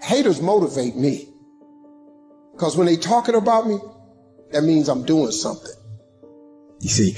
Haters motivate me. Because when they talking about me, that means I'm doing something. You see,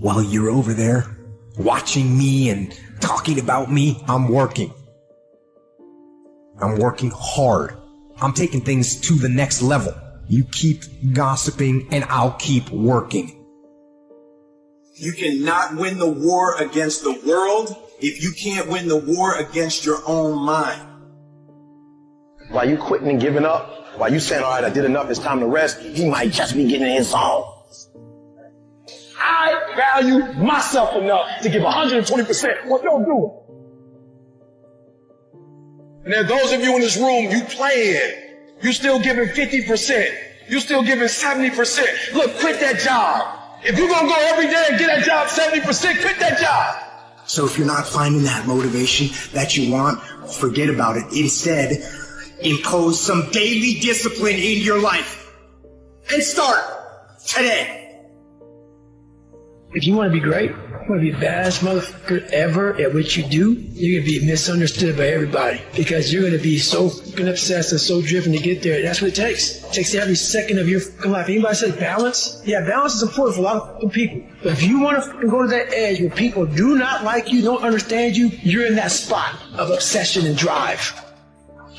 while you're over there watching me and talking about me, I'm working. I'm working hard. I'm taking things to the next level. You keep gossiping and I'll keep working. You cannot win the war against the world if you can't win the war against your own mind. While you quitting and giving up, while you saying, all right, I did enough, it's time to rest, he might just be getting in his zone. I value myself enough to give 120%. Well, don't do it. And there are those of you in this room, you playing. You still giving 50%. You still giving 70%. Look, quit that job. If you're going to go every day and get that job 70%, quit that job. So if you're not finding that motivation that you want, forget about it. Instead, impose some daily discipline in your life. And start today. If you want to be great, you want to be the baddest motherfucker ever at what you do, you're going to be misunderstood by everybody because you're going to be so fucking obsessed and so driven to get there. That's what it takes. It takes every second of your fucking life. Anybody say balance? Yeah, balance is important for a lot of fucking people. But if you want to fucking go to that edge where people do not like you, don't understand you, you're in that spot of obsession and drive.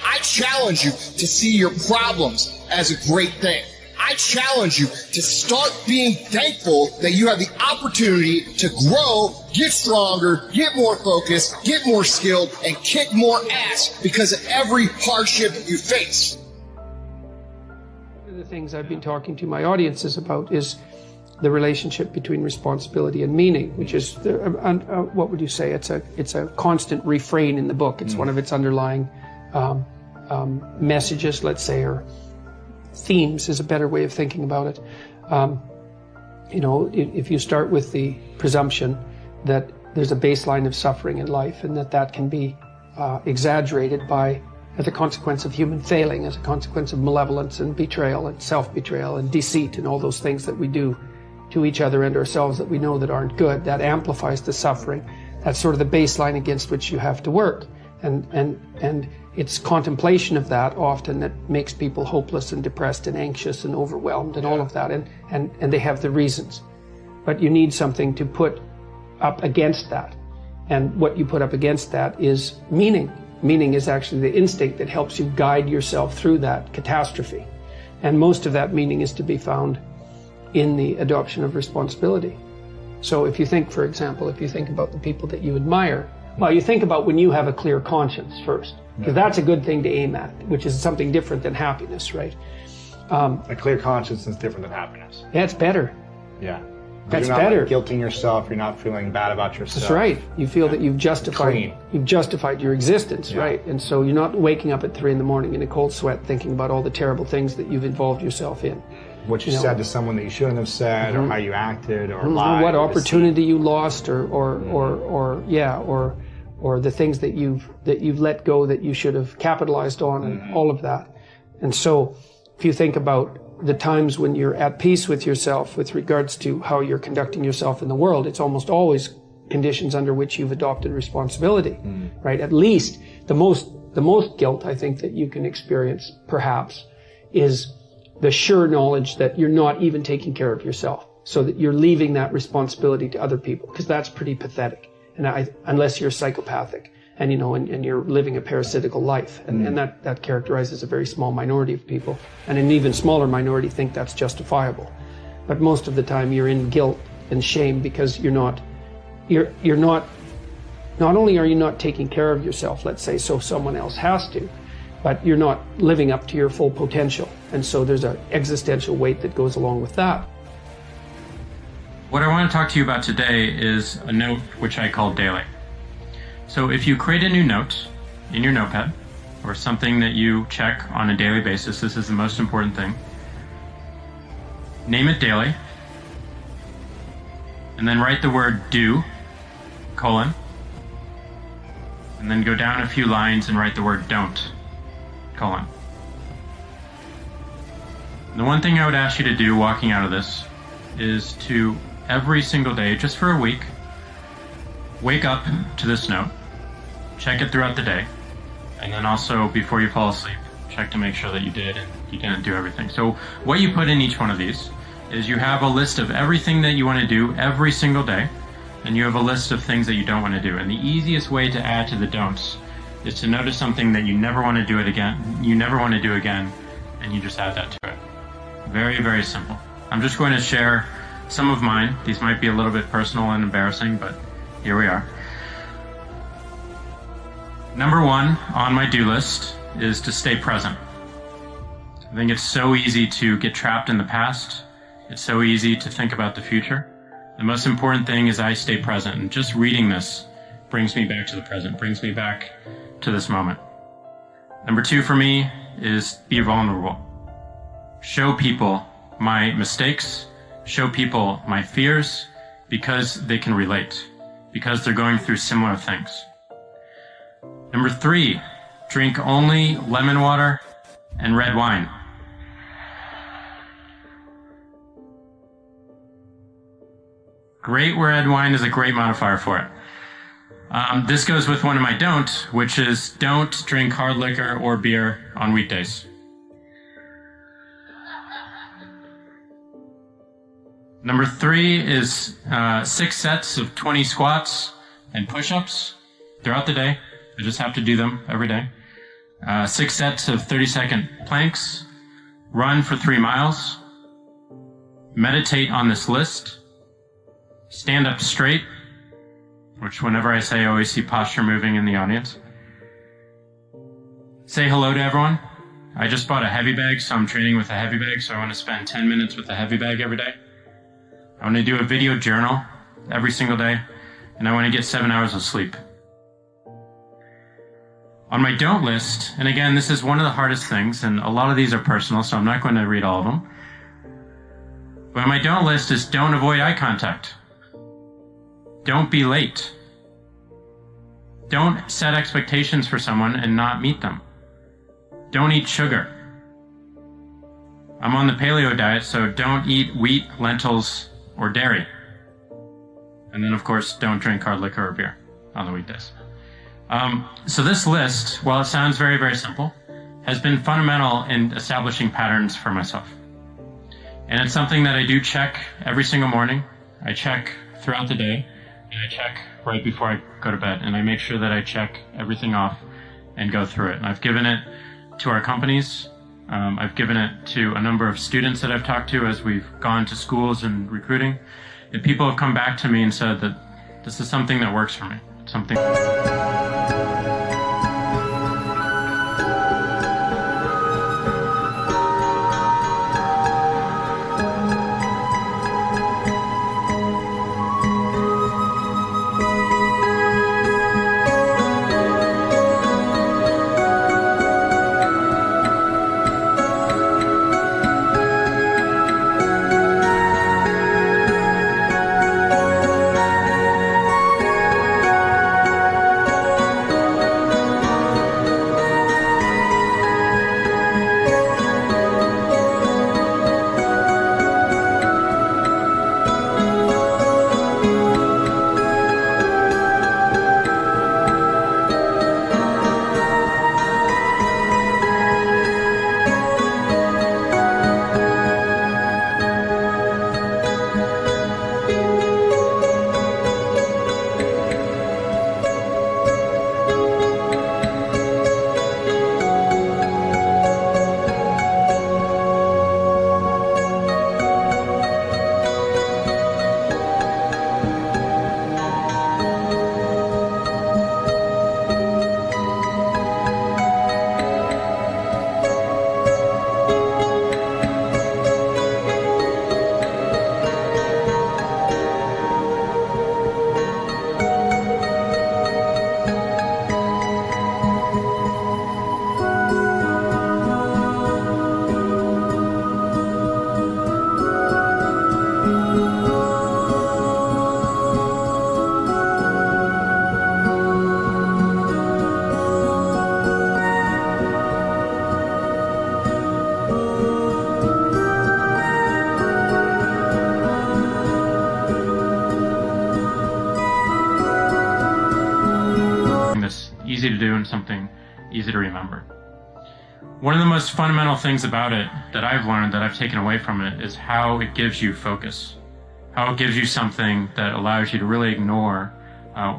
I challenge you to see your problems as a great thing. I challenge you to start being thankful that you have the opportunity to grow, get stronger, get more focused, get more skilled, and kick more ass because of every hardship you face. One of the things I've been talking to my audiences about is the relationship between responsibility and meaning, which is, what would you say? It's a constant refrain in the book. It's one of its underlying messages, let's say, or themes is a better way of thinking about it. If you start with the presumption that there's a baseline of suffering in life and that can be exaggerated as a consequence of human failing, as a consequence of malevolence and betrayal and self-betrayal and deceit and all those things that we do to each other and ourselves that we know that aren't good, that amplifies the suffering. That's sort of the baseline against which you have to work. And it's contemplation of that often that makes people hopeless and depressed and anxious and overwhelmed and all of that, and they have the reasons. But you need something to put up against that. And what you put up against that is meaning. Meaning is actually the instinct that helps you guide yourself through that catastrophe. And most of that meaning is to be found in the adoption of responsibility. So if you think, for example, if you think about the people that you admire, well, you think about when you have a clear conscience first, because that's a good thing to aim at, which is something different than happiness, right? A clear conscience is different than happiness. Yeah, it's better. Yeah. That's you're not better. Like guilting yourself. You're not feeling bad about yourself. That's right. You feel that you've justified your existence, right? And so you're not waking up at 3 a.m. in a cold sweat thinking about all the terrible things that you've involved yourself in. What you said to someone that you shouldn't have said, or how you acted, or lied, what or opportunity you lost, or the things that you've let go that you should have capitalized on, and all of that. And so if you think about the times when you're at peace with yourself with regards to how you're conducting yourself in the world, it's almost always conditions under which you've adopted responsibility, right? At least the most guilt I think that you can experience perhaps is the sure knowledge that you're not even taking care of yourself, so that you're leaving that responsibility to other people, because that's pretty pathetic. And unless you're psychopathic and you're living a parasitical life, and that characterizes a very small minority of people, and an even smaller minority think that's justifiable. But most of the time you're in guilt and shame because not only are you not taking care of yourself, let's say, so someone else has to, but you're not living up to your full potential. And so there's an existential weight that goes along with that. What I want to talk to you about today is a note which I call daily. So if you create a new note in your notepad, or something that you check on a daily basis, this is the most important thing. Name it daily, and then write the word do, colon, and then go down a few lines and write the word don't, colon. And the one thing I would ask you to do walking out of this is to every single day, just for a week, wake up to this note, check it throughout the day, And then also, before you fall asleep, check to make sure that you did and you didn't do everything. So what you put in each one of these is you have a list of everything that you want to do every single day, and you have a list of things that you don't want to do. And the easiest way to add to the don'ts is to notice something that you never want to do again, and you just add that to it. Very, very simple. I'm just going to share some of mine. These might be a little bit personal and embarrassing, but here we are. Number one on my do list is to stay present. I think it's so easy to get trapped in the past. It's so easy to think about the future. The most important thing is I stay present, and just reading this brings me back to the present, brings me back to this moment. Number two for me is be vulnerable. Show people my mistakes, show people my fears, because they can relate, because they're going through similar things. Number three, drink only lemon water and red wine. Great red wine is a great modifier for it. This goes with one of my don't, which is don't drink hard liquor or beer on weekdays. Number three is 6 sets of 20 squats and push-ups throughout the day. I just have to do them every day. 6 sets of 30-second planks. Run for 3 miles. Meditate on this list. Stand up straight, which whenever I say, I always see posture moving in the audience. Say hello to everyone. I just bought a heavy bag, so I'm training with a heavy bag, so I want to spend 10 minutes with a heavy bag every day. I want to do a video journal every single day, and I want to get 7 hours of sleep. On my don't list, and again, this is one of the hardest things, and a lot of these are personal, so I'm not going to read all of them. But on my don't list is don't avoid eye contact. Don't be late. Don't set expectations for someone and not meet them. Don't eat sugar. I'm on the paleo diet, so don't eat wheat, lentils, or dairy. And then, of course, don't drink hard liquor or beer on the weekdays. So this list, while it sounds very, very simple, has been fundamental in establishing patterns for myself. And it's something that I do check every single morning. I check throughout the day, and I check right before I go to bed. And I make sure that I check everything off and go through it. And I've given it to our companies. I've given it to a number of students that I've talked to as we've gone to schools and recruiting. And people have come back to me and said that this is something that works for me. It's something. easy to remember. One of the most fundamental things about it that I've learned, that I've taken away from it, is how it gives you focus. How it gives you something that allows you to really ignore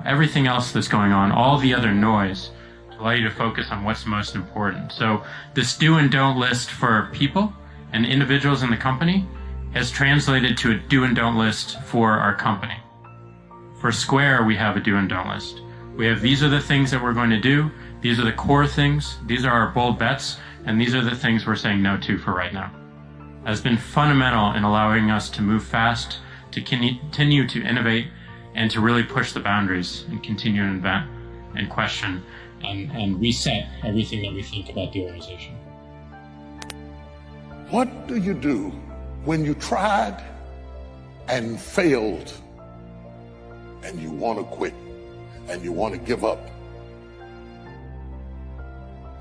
everything else that's going on, all the other noise, to allow you to focus on what's most important. So this do and don't list for people and individuals in the company has translated to a do and don't list for our company. For Square, we have a do and don't list. We have, these are the things that we're going to do, these are the core things, these are our bold bets, and these are the things we're saying no to for right now. That has been fundamental in allowing us to move fast, to continue to innovate, and to really push the boundaries and continue to invent and question and reset everything that we think about the organization. What do you do when you tried and failed and you want to quit and you want to give up?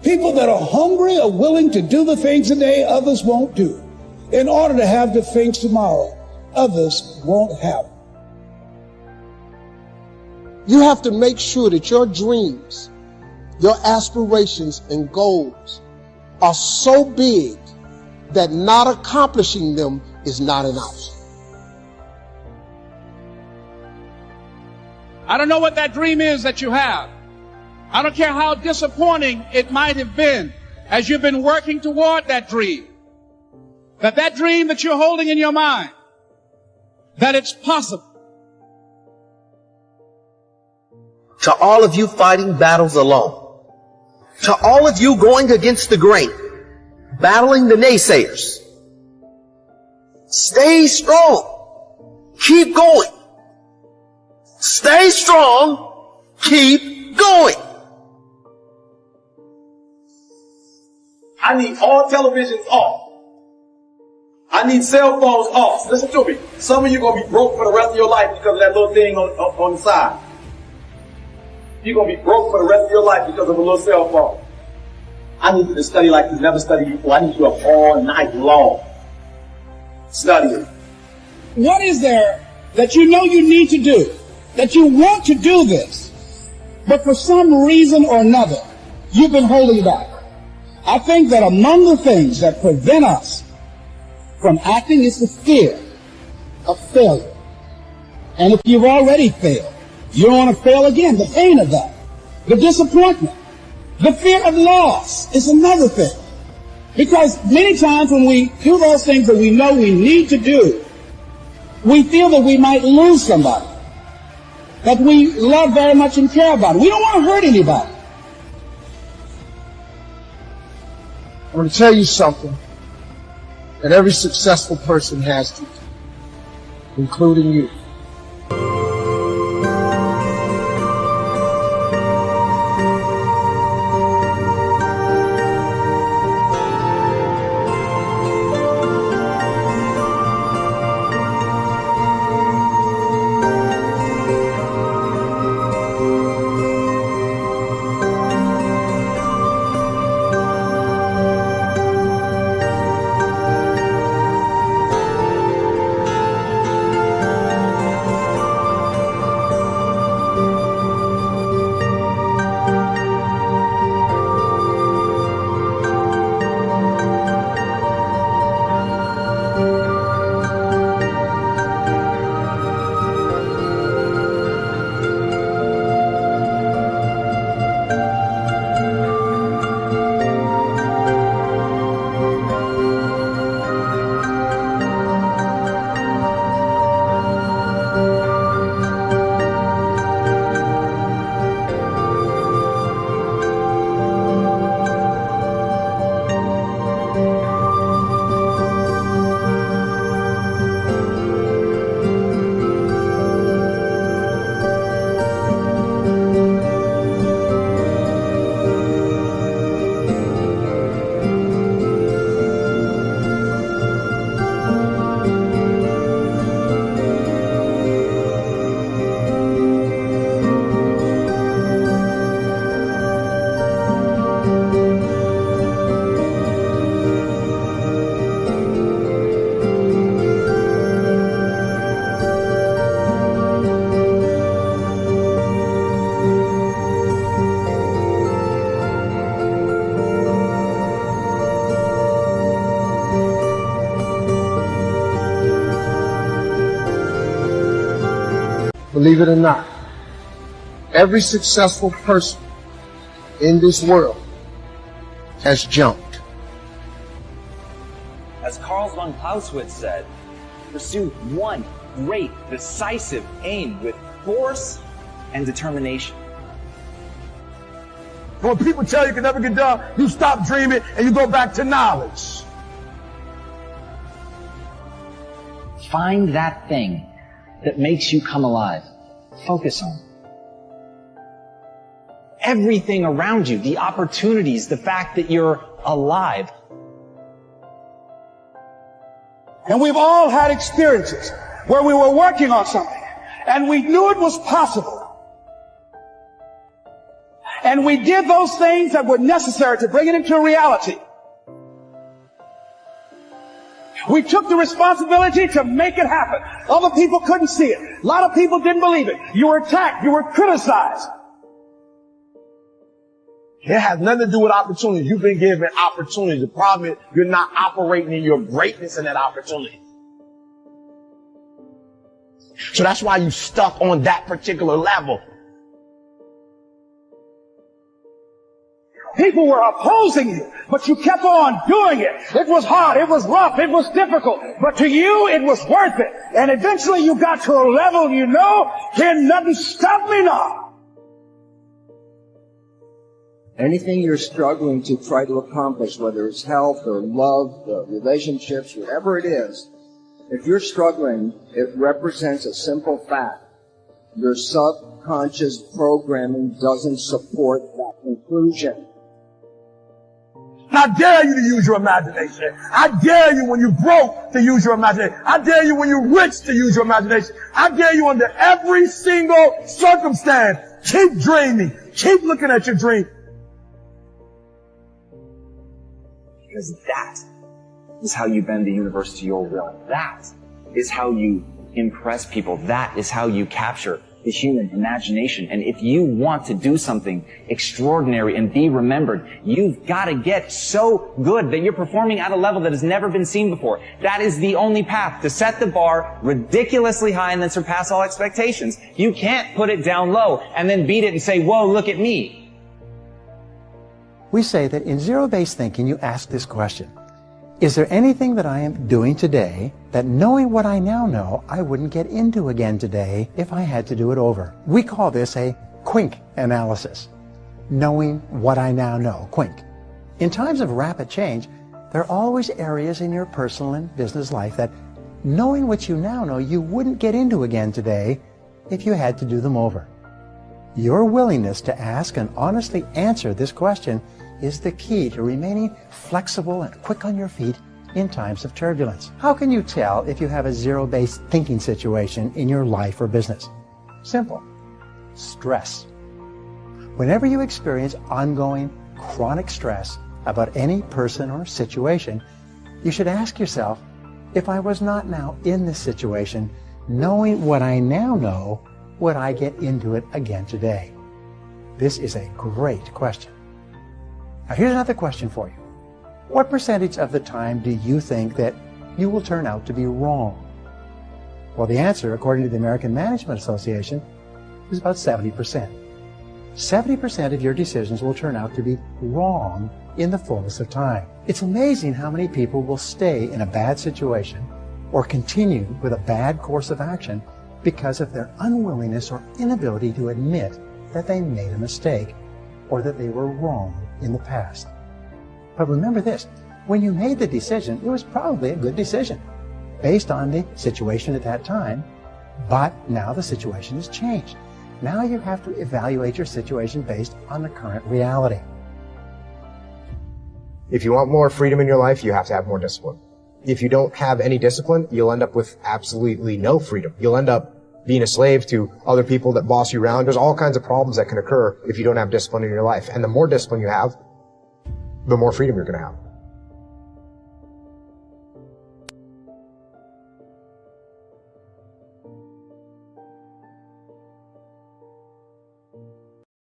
People that are hungry are willing to do the things today others won't do in order to have the things tomorrow others won't have. You have to make sure that your dreams, your aspirations and goals are so big that not accomplishing them is not an option. I don't know what that dream is that you have. I don't care how disappointing it might have been as you've been working toward that dream. That dream that you're holding in your mind, that it's possible. To all of you fighting battles alone, to all of you going against the grain, battling the naysayers, stay strong. Keep going. Stay strong. Keep going. I need all televisions off. I need cell phones off. Listen to me. Some of you are going to be broke for the rest of your life because of that little thing on the side. You're going to be broke for the rest of your life because of a little cell phone. I need you to study like you've never studied before. I need you up all night long studying. What is there that you know you need to do, that you want to do this, but for some reason or another, you've been holding back? I think that among the things that prevent us from acting is the fear of failure. And if you've already failed, you don't want to fail again. The pain of that, the disappointment, the fear of loss is another thing. Because many times when we do those things that we know we need to do, we feel that we might lose somebody that we love very much and care about. We don't want to hurt anybody. I'm going to tell you something that every successful person has to do, including you. believe it or not, every successful person in this world has jumped. As Carl von Clausewitz said, pursue one great, decisive aim with force and determination. When people tell you can never get done, you stop dreaming and you go back to knowledge. Find that thing that makes you come alive. Focus on it. Everything around you, the opportunities, the fact that you're alive. And we've all had experiences where we were working on something and we knew it was possible. And we did those things that were necessary to bring it into reality. We took the responsibility to make it happen. Other people couldn't see it. A lot of people didn't believe it. You were attacked. You were criticized. It has nothing to do with opportunity. You've been given opportunity. The problem is you're not operating in your greatness in that opportunity. So that's why you stuck on that particular level. People were opposing you, but you kept on doing it. It was hard, it was rough, it was difficult, but to you it was worth it. And eventually you got to a level you know, can nothing stop me now. Anything you're struggling to try to accomplish, whether it's health or love, relationships, whatever it is, if you're struggling, it represents a simple fact. Your subconscious programming doesn't support that conclusion. I dare you to use your imagination. I dare you when you're broke to use your imagination. I dare you when you're rich to use your imagination. I dare you under every single circumstance. Keep dreaming. Keep looking at your dream. Because that is how you bend the universe to your will. That is how you impress people. That is how you capture the human imagination. And if you want to do something extraordinary and be remembered, you've got to get so good that you're performing at a level that has never been seen before. That is the only path to set the bar ridiculously high and then surpass all expectations. You can't put it down low and then beat it and say, whoa, look at me. We say that in zero-based thinking, you ask this question: is there anything that I am doing today that, knowing what I now know, I wouldn't get into again today if I had to do it over? We call this a QUINK analysis. Knowing what I now know, QUINK. In times of rapid change, there are always areas in your personal and business life that, knowing what you now know, you wouldn't get into again today if you had to do them over. Your willingness to ask and honestly answer this question is the key to remaining flexible and quick on your feet in times of turbulence. How can you tell if you have a zero-based thinking situation in your life or business? Simple. Stress. Whenever you experience ongoing chronic stress about any person or situation, you should ask yourself, if I was not now in this situation, knowing what I now know, would I get into it again today? This is a great question. Now here's another question for you. What percentage of the time do you think that you will turn out to be wrong? Well, the answer, according to the American Management Association, is about 70%. 70% of your decisions will turn out to be wrong in the fullness of time. It's amazing how many people will stay in a bad situation or continue with a bad course of action because of their unwillingness or inability to admit that they made a mistake or that they were wrong in the past. But remember this, when you made the decision, it was probably a good decision based on the situation at that time, but now the situation has changed. Now you have to evaluate your situation based on the current reality. If you want more freedom in your life, you have to have more discipline. If you don't have any discipline, you'll end up with absolutely no freedom. You'll end up being a slave to other people that boss you around. There's all kinds of problems that can occur if you don't have discipline in your life. And the more discipline you have, the more freedom you're going to have.